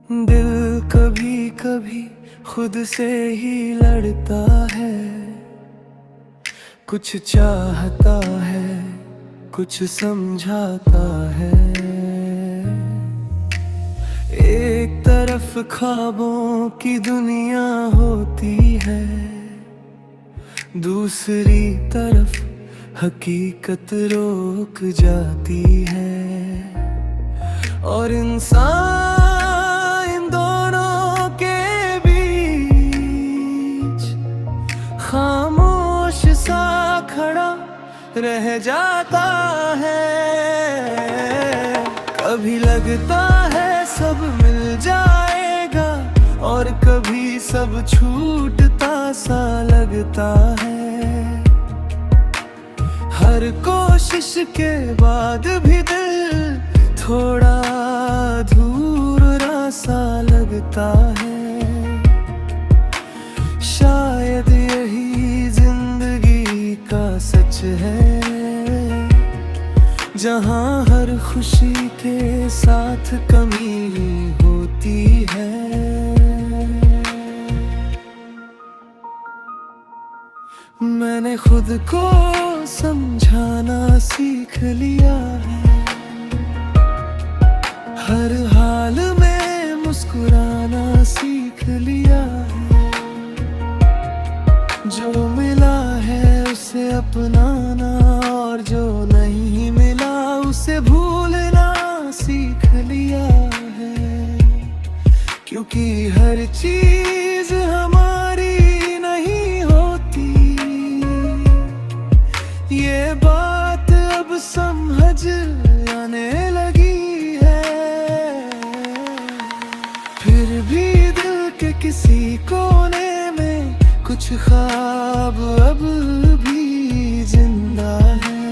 दिल कभी कभी खुद से ही लड़ता है, कुछ चाहता है, कुछ समझाता है। एक तरफ ख्वाबों की दुनिया होती है, दूसरी तरफ हकीकत रोक जाती है। और इंसान इन दोनों के बीच खामोश सा खड़ा रह जाता है। कभी लगता है सब मिल जाएगा, और कभी सब छूटता सा लगता है। हर कोशिश के बाद भी दिल थोड़ा अधूरा सा लगता है। शायद यही जिंदगी का सच है, जहाँ हर खुशी के साथ कमी होती है। मैंने खुद को समझाना सीख लिया है, हर हाल में मुस्कुराना सीख लिया है। जो मिला है उसे अपनाना, और जो नहीं मिला उसे भूलना सीख लिया है। क्योंकि हर चीज हमारी नहीं होती, ये बात अब समझ आने लगी है। फिर भी दिल के किसी कोने में कुछ ख्वाब अब भी जिंदा है,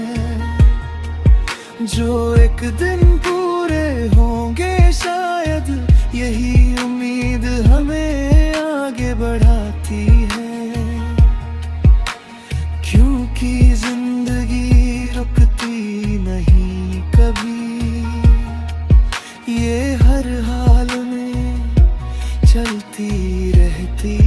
जो एक दिन पूरे होंगे शायद। यही उम्मीद हमें आगे बढ़ाती है, क्योंकि जिंदगी रुकती नहीं कभी, ये हर हाल में चलती रहती है।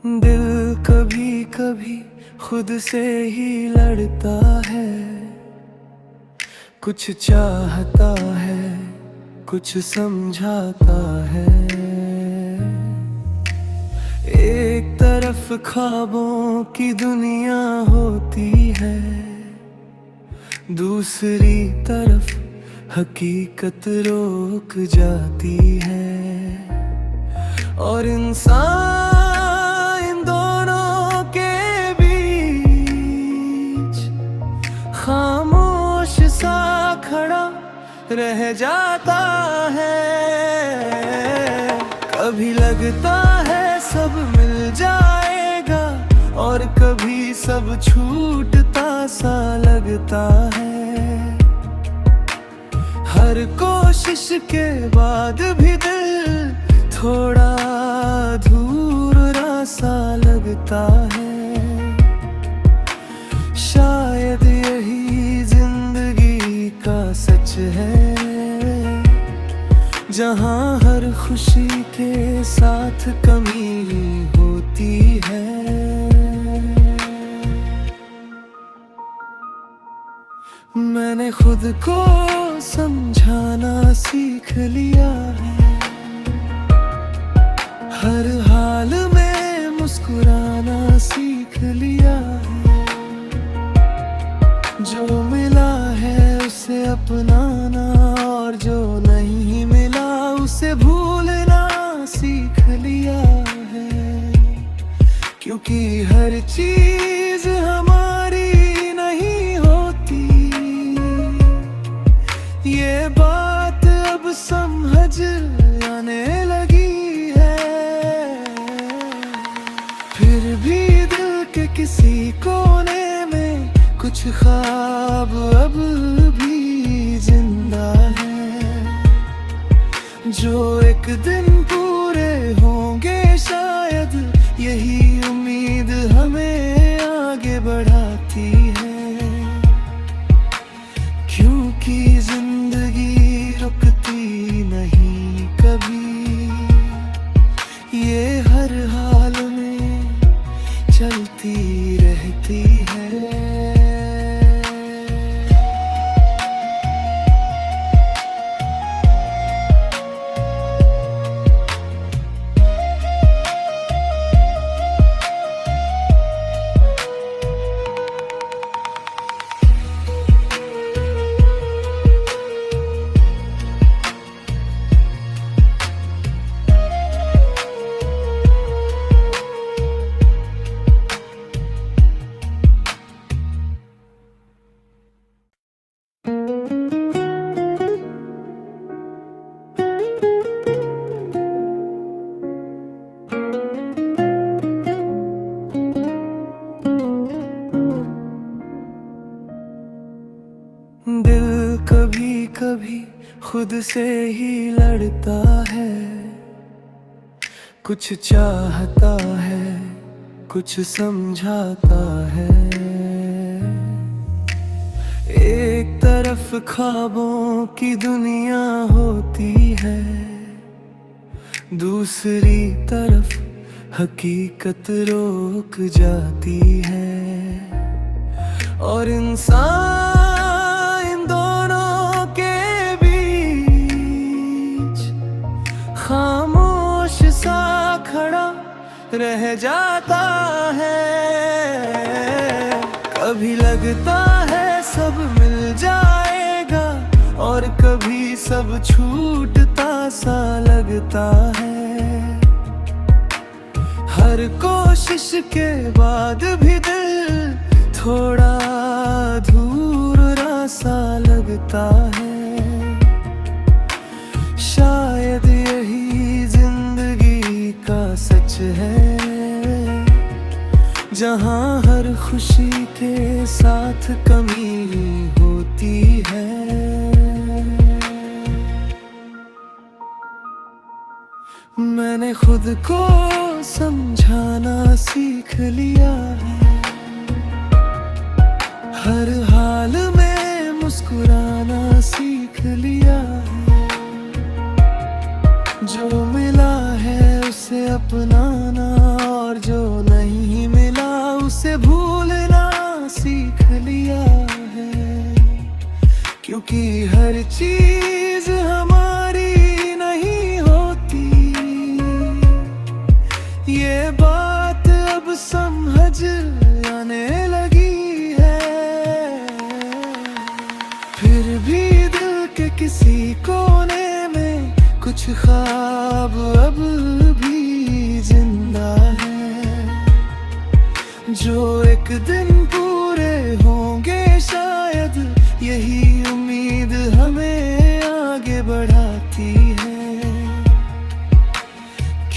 दिल कभी कभी खुद से ही लड़ता है, कुछ चाहता है, कुछ समझाता है। एक तरफ ख्वाबों की दुनिया होती है, दूसरी तरफ हकीकत रोक जाती है। और इंसान इन दोनों के बीच खामोश सा खड़ा रह जाता है। कभी लगता है सब मिल जाएगा, और कभी सब छूटता सा लगता है। हर कोशिश के बाद भी दिल थोड़ा अधूरा सा लगता है। शायद यही जिंदगी का सच है, जहाँ हर खुशी के साथ कमी होती है। मैंने खुद को समझाना सीख लिया है, हर हाल में मुस्कुराना सीख लिया है। जो मिला है उसे अपनाना, और जो क्योंकि हर चीज हमारी नहीं होती। ये बात अब समझ आने लगी है। फिर भी दिल के किसी कोने में कुछ ख्वाब अब भी जिंदा है, जो एक दिन पूरे होंगे शायद। यही उम्मीद हमें आगे बढ़ाती है, क्योंकि जिंदगी रुकती नहीं कभी। ये हर हाल में चलती रहती है। दिल कभी कभी खुद से ही लड़ता है, कुछ चाहता है, कुछ समझाता है। एक तरफ ख्वाबों की दुनिया होती है, दूसरी तरफ हकीकत रोक जाती है। और इंसान इन दोनों के बीच खामोश सा खड़ा रह जाता है। कभी लगता है सब मिल जाएगा, और कभी सब छूटता सा लगता है। हर कोशिश के बाद भी दिल थोड़ा अधूरा सा लगता है। शायद यही जिंदगी का सच है, जहाँ हर खुशी के साथ कमी होती है। मैंने खुद को समझाना सीख लिया है, हर हाल में मुस्कुराना सीख लिया है। जो मिला है उसे अपनाना, और जो नहीं मिला उसे भूलना सीख लिया है। क्योंकि हर चीज हमारी नहीं होती। ये बात अब समझ आने लगी है। फिर भी दिल के किसी कोने में कुछ ख्वाब अब भी जिंदा है, जो एक दिन पूरे होंगे शायद। यही उम्मीद हमें आगे बढ़ाती है,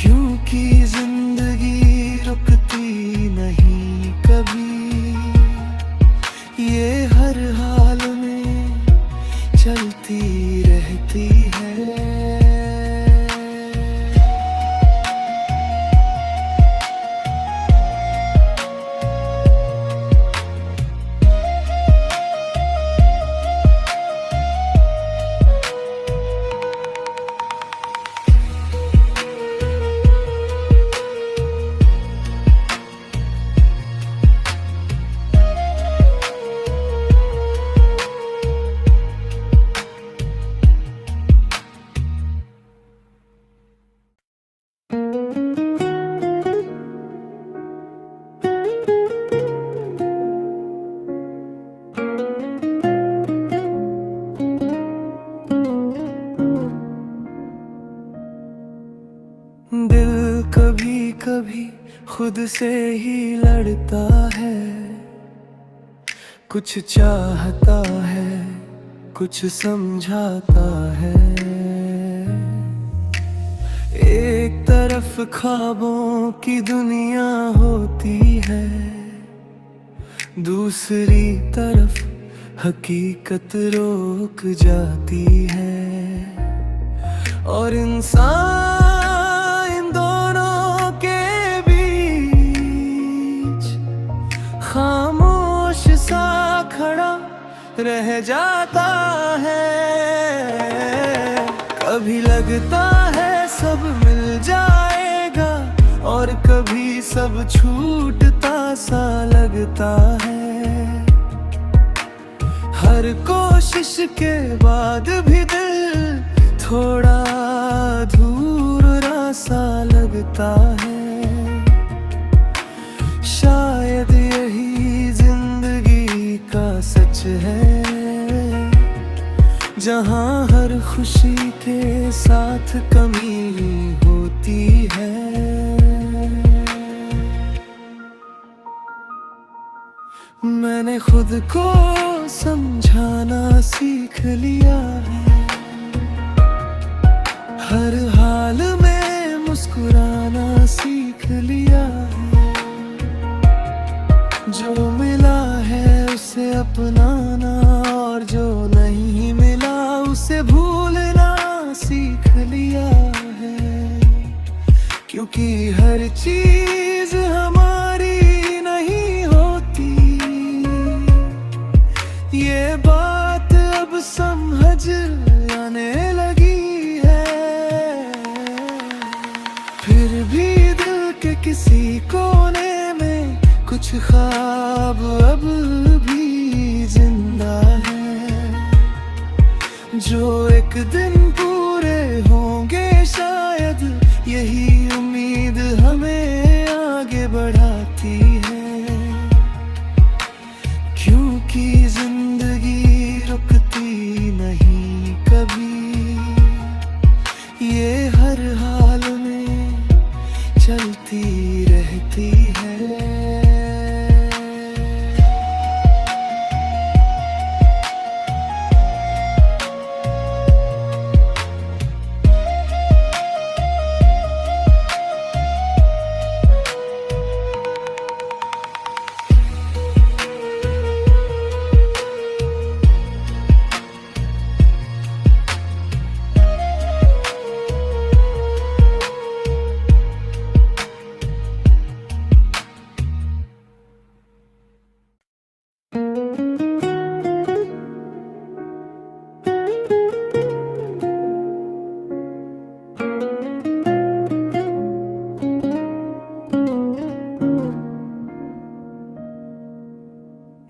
क्योंकि जिंदगी रुकती नहीं कभी। ये हर हाल में चलती रहती है। दिल कभी कभी खुद से ही लड़ता है, कुछ चाहता है, कुछ समझाता है। एक तरफ ख्वाबों की दुनिया होती है, दूसरी तरफ हकीकत रोक जाती है। और इंसान इन दोनों के बीच खामोश सा खड़ा रह जाता है। कभी लगता है सब मिल जाएगा, और कभी सब छूटता सा लगता है। हर कोशिश के बाद भी दिल थोड़ा अधूरा सा लगता है। शायद यही जिंदगी का सच है, जहाँ हर खुशी के साथ कमी होती है। मैंने खुद को समझाना सीख लिया है, हर हाल में मुस्कुराना सीख लिया है। जो मिला है उसे अपनाना, और जो नहीं मिला उसे भूलना सीख लिया है। क्योंकि हर चीज हमारी नहीं होती, ये बात अब समझ आने लगी है। फिर भी दिल के किसी कोने में कुछ ख्वाब अब भी जिंदा है, जो एक दिन पूरे होंगे शायद। यही उम्मीद हमें आगे बढ़ाती है, क्योंकि जिंदगी रुकती नहीं कभी, ये हर हाल में चलती रहती है।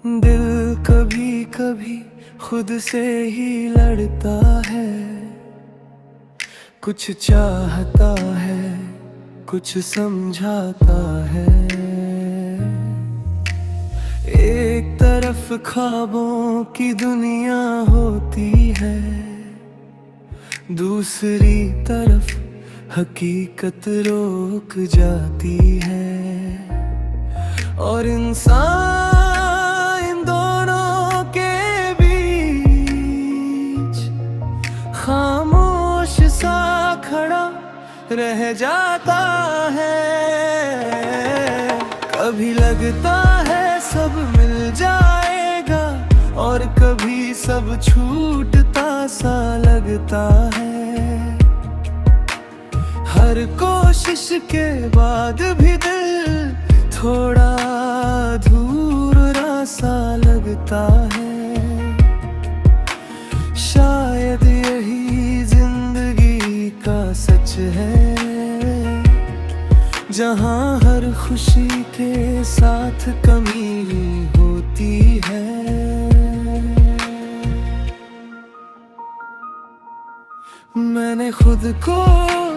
दिल कभी कभी खुद से ही लड़ता है, कुछ चाहता है, कुछ समझाता है। एक तरफ ख्वाबों की दुनिया होती है, दूसरी तरफ हकीकत रोक जाती है। और इंसान इन दोनों के बीच खामोश सा खड़ा रह जाता है। कभी लगता है सब मिल जाएगा, और कभी सब छूटता सा लगता है। हर कोशिश के बाद भी दिल थोड़ा अधूरा सा लगता है। शायद यही जिंदगी का सच है, जहाँ हर खुशी के साथ कमी होती है। मैंने खुद को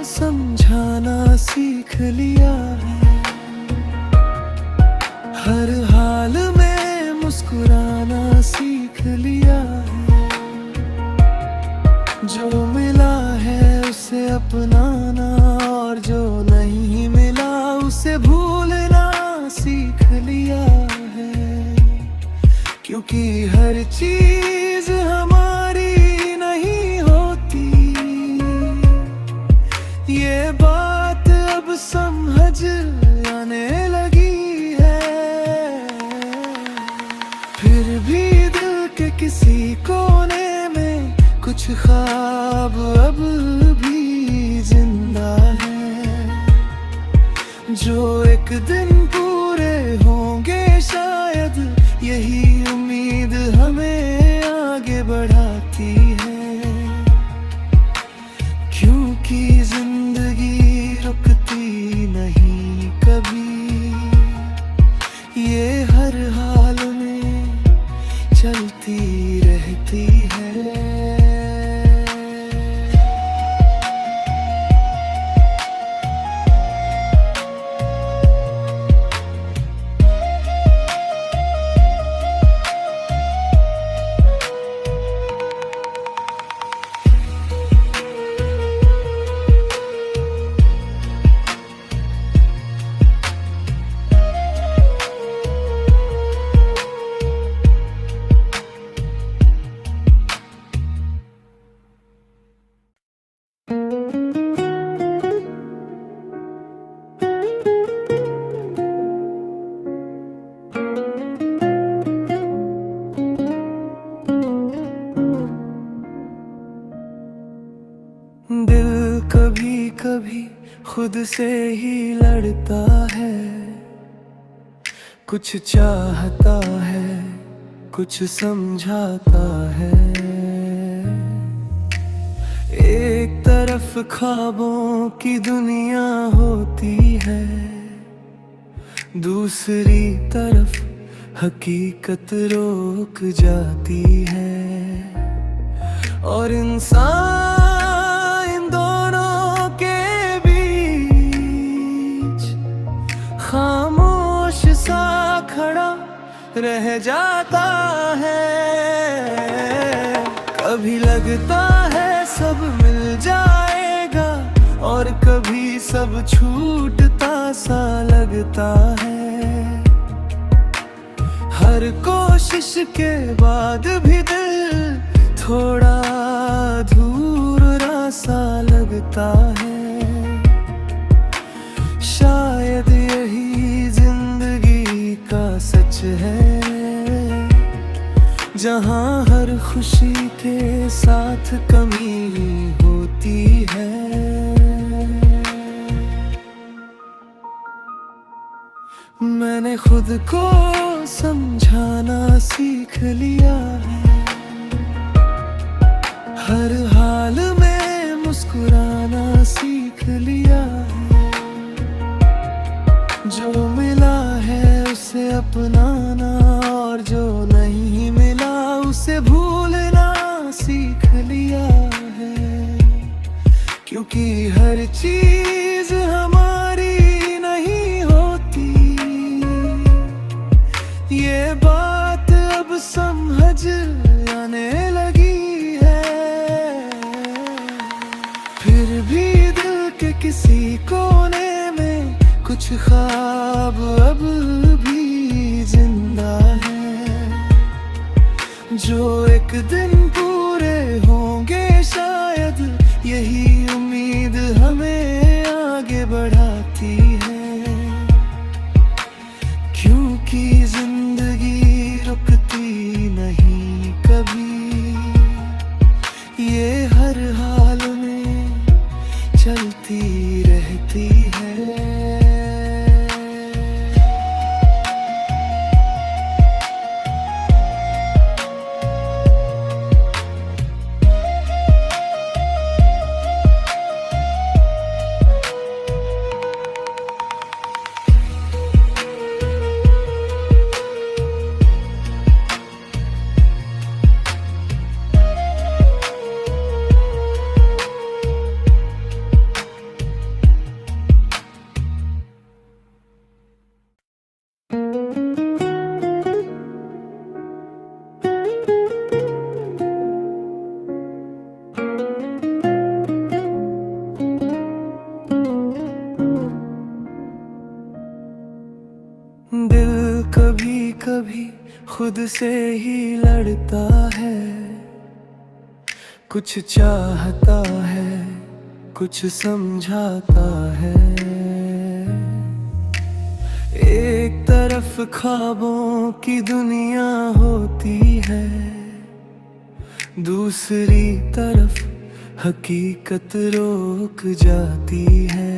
समझाना सीख लिया है, हर हाल में मुस्कुराना सीख लिया है। जो मिला है उसे अपनाना, और जो नहीं मिला उसे भूल क्योंकि हर चीज हमारी नहीं होती। ये बात अब समझ आने लगी है। फिर भी दिल के किसी कोने में कुछ ख्वाब अब भी जिंदा है, जो एक दिन पूरे होंगे शायद। यही उम्मीद हमें आगे बढ़ाती है, क्योंकि जिंदगी रुकती नहीं कभी। ये हर हाल में चलती रहती है। दिल कभी कभी खुद से ही लड़ता है, कुछ चाहता है, कुछ समझाता है। एक तरफ ख्वाबों की दुनिया होती है, दूसरी तरफ हकीकत रोक जाती है। और इंसान खामोश सा खड़ा रह जाता है। कभी लगता है सब मिल जाएगा, और कभी सब छूटता सा लगता है। हर कोशिश के बाद भी दिल थोड़ा अधूरा सा लगता है। शायद यही जिंदगी का सच है, जहाँ हर खुशी के साथ कमी होती है। मैंने खुद को समझाना सीख लिया है, हर हाल में मुस्कुराना सीख लिया है। जो मिला है उसे अपनाना, और जो नहीं मिला उसे भूलना सीख लिया है। क्योंकि हर चीज हमारी नहीं होती। ये बात अब समझ आने लगी है। फिर भी दिल के किसी कोने में कुछ ख्वाब अब भी जिंदा है, जो एक दिन पूरे होंगे शायद। यही उम्मीद हमें आगे बढ़ाती है, क्योंकि जिंदगी रुकती नहीं कभी। ये हर हाल में चलती रहती है। खुद से ही लड़ता है, कुछ चाहता है, कुछ समझाता है। एक तरफ ख्वाबों की दुनिया होती है, दूसरी तरफ हकीकत रोक जाती है।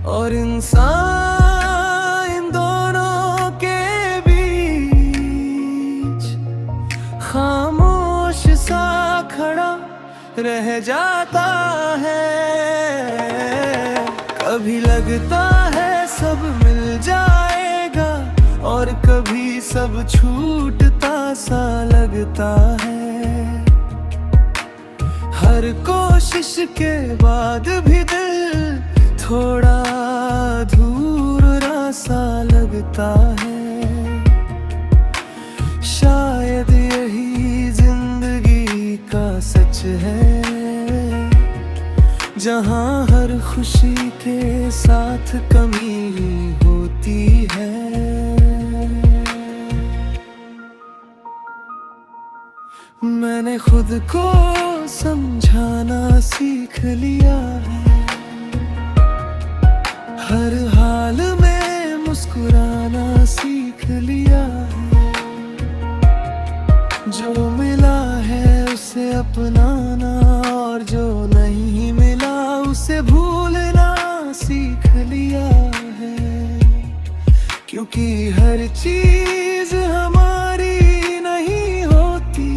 और इंसान इन दोनों के बीच खामोश सा खड़ा रह जाता है। कभी लगता है सब मिल जाएगा, और कभी सब छूटता सा लगता है। हर कोशिश के बाद भी दिल थोड़ा अधूरा सा लगता है। शायद यही जिंदगी का सच है, जहाँ हर खुशी के साथ कमी होती है। मैंने खुद को समझाना सीख लिया है, हर हाल में मुस्कुराना सीख लिया है। जो मिला है उसे अपनाना, और जो नहीं मिला उसे भूलना सीख लिया है। क्योंकि हर चीज हमारी नहीं होती,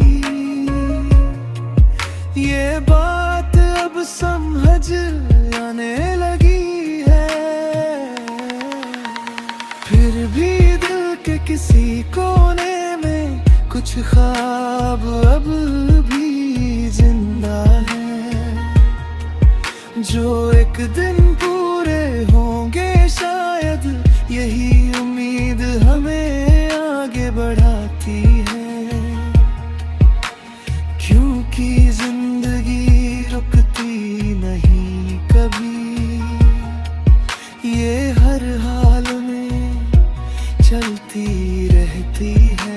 ये बात अब समझ आने लगी है। फिर भी दिल के किसी कोने में कुछ ख्वाब अब भी जिंदा है, जो एक दिन पूरे होंगे शायद। यही उम्मीद हमें आगे बढ़ाती है, क्योंकि जिंदगी रुकती नहीं कभी, ये हर हाल में चलती रहती है।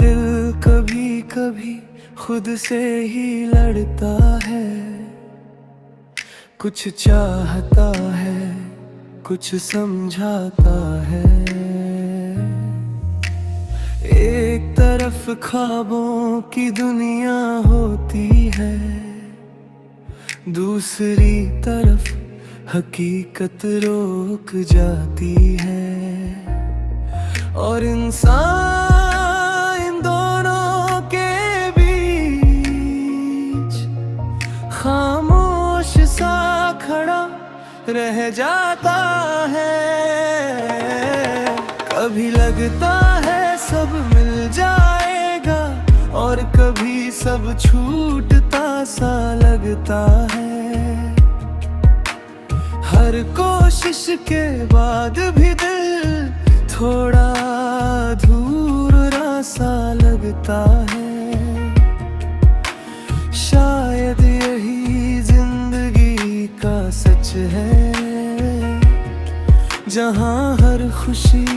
दिल कभी कभी खुद से ही लड़ता है, कुछ चाहता है, कुछ समझाता है। एक तरफ ख्वाबों की दुनिया होती है, दूसरी तरफ हकीकत रोक जाती है। और इंसान खामोश सा खड़ा रह जाता है। कभी लगता है सब मिल जाएगा, और कभी सब छूटता सा लगता है। हर कोशिश के बाद भी दिल थोड़ा अधूरा सा लगता है। शायद यही जिंदगी का सच है, जहाँ हर खुशी